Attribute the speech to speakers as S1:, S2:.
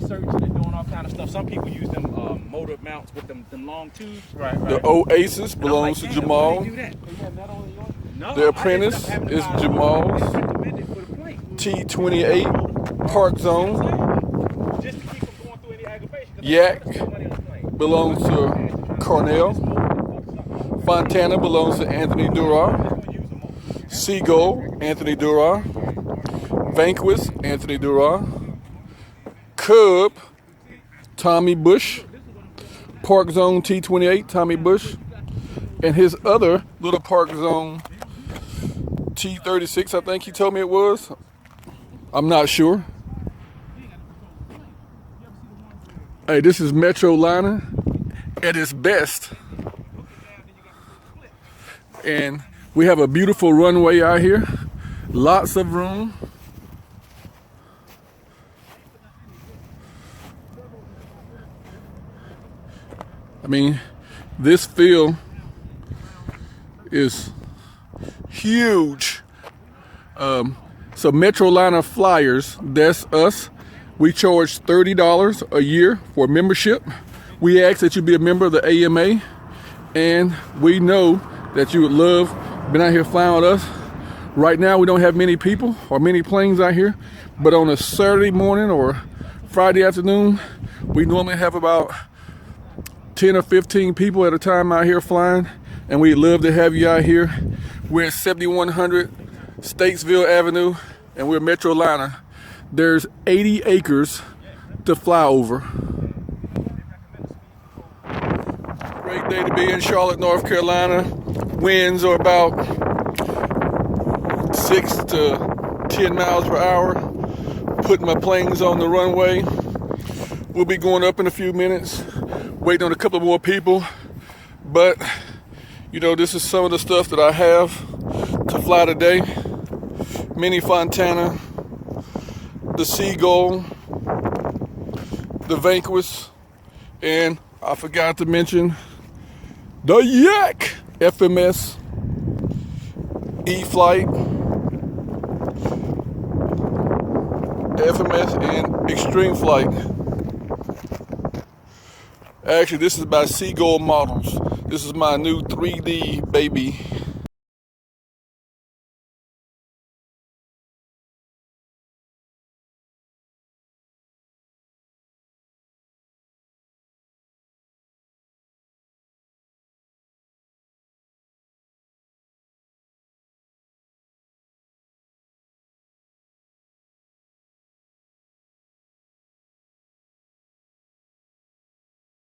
S1: searching and doing all kind of stuff. Some people use them motor mounts with them long tubes. Right.
S2: The Oasis belongs to Jamal.
S1: No,
S2: The Apprentice is Jamal's. T28 Park Zone.
S1: Just to keep them going through any aggravation.
S2: Yak belongs to Cornell. Fontana belongs to Anthony Durar. Seagull, Anthony Durar. Vanquish, Anthony Durar. Cub, Tommy Bush. Park Zone T28, Tommy Bush. And his other little Park Zone T36, I think he told me it was. I'm not sure. Hey, this is Metrolina at its best. And we have a beautiful runway out here. Lots of room. I mean, this field is huge. So Metrolina Flyers, that's us. We charge $30 a year for membership. We ask that you be a member of the AMA, and we know that you would love being out here flying with us. Right now, we don't have many people or many planes out here, but on a Saturday morning or Friday afternoon, we normally have about 10 or 15 people at a time out here flying, and we'd love to have you out here. We're at 7100 Statesville Avenue, and we're Metrolina. There's 80 acres to fly over. Great day to be in Charlotte, North Carolina. Winds are about 6 to 10 miles per hour. Putting my planes on the runway. We'll be going up in a few minutes. Waiting on a couple more people. But, you know, this is some of the stuff that I have to fly today. Mini Fontana, the Seagull, the Vanquish, and I forgot to mention the Yak FMS E-Flight, FMS, and Extreme Flight. Actually, this is by Seagull Models. This is my new 3D baby.